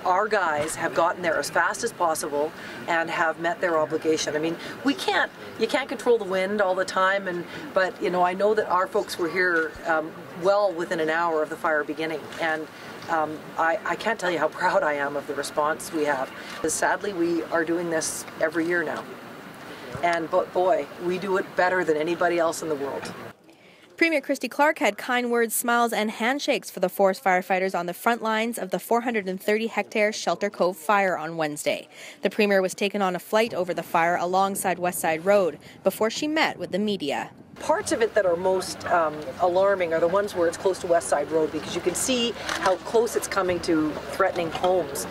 Our guys have gotten there as fast as possible and have met their obligation. I mean, you can't control the wind all the time, but you know, I know that our folks were here well within an hour of the fire beginning, and I can't tell you how proud I am of the response we have. Sadly, we are doing this every year now, but boy, we do it better than anybody else in the world. Premier Christy had kind words, smiles and handshakes for the forest firefighters on the front lines of the 430-hectare Shelter Cove fire on Wednesday. The Premier was taken on a flight over the fire alongside West Side Road before she met with the media. Parts of it that are most alarming are the ones where it's close to West Side Road, because you can see how close it's coming to threatening homes.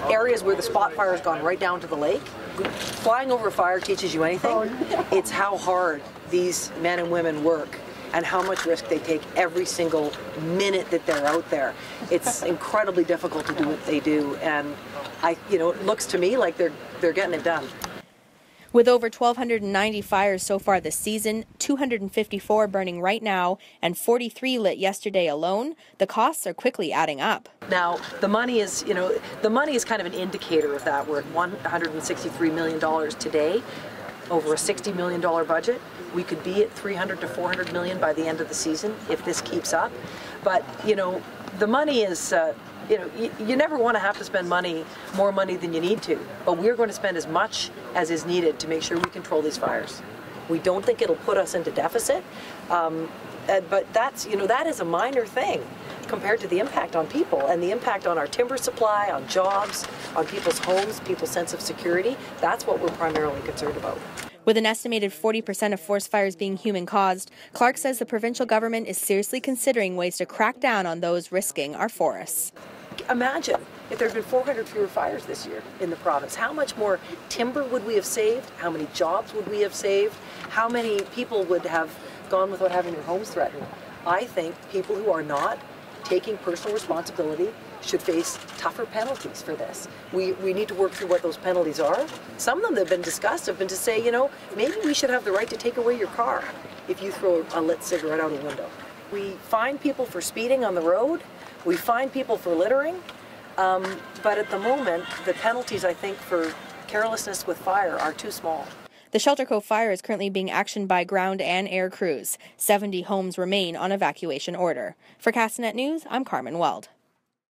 Areas where the spot fire has gone right down to the lake. Flying over a fire teaches you anything. It's how hard these men and women work and how much risk they take every single minute that they're out there. It's incredibly difficult to do what they do, and it looks to me like they're getting it done. With over 1,290 fires so far this season, 254 burning right now, and 43 lit yesterday alone, the costs are quickly adding up. Now, the money is kind of an indicator of that. We're at $163 million today, over a $60 million budget. We could be at $300 to $400 million by the end of the season if this keeps up. But, the money is, you never want to have to spend more money than you need to. But we're going to spend as much as is needed to make sure we control these fires. We don't think it'll put us into deficit, but that is a minor thing compared to the impact on people and the impact on our timber supply, on jobs, on people's homes, people's sense of security. That's what we're primarily concerned about. With an estimated 40% of forest fires being human-caused, Clark says the provincial government is seriously considering ways to crack down on those risking our forests. Imagine if there had been 400 fewer fires this year in the province. How much more timber would we have saved? How many jobs would we have saved? How many people would have gone without having their homes threatened? I think people who are not taking personal responsibility should face tougher penalties for this. We need to work through what those penalties are. Some of them that have been discussed have been to say, maybe we should have the right to take away your car if you throw a lit cigarette out a window. We fine people for speeding on the road. We fine people for littering. But at the moment, the penalties, I think, for carelessness with fire are too small. The Shelter Cove fire is currently being actioned by ground and air crews. 70 homes remain on evacuation order. For Castanet News, I'm Carmen Weld.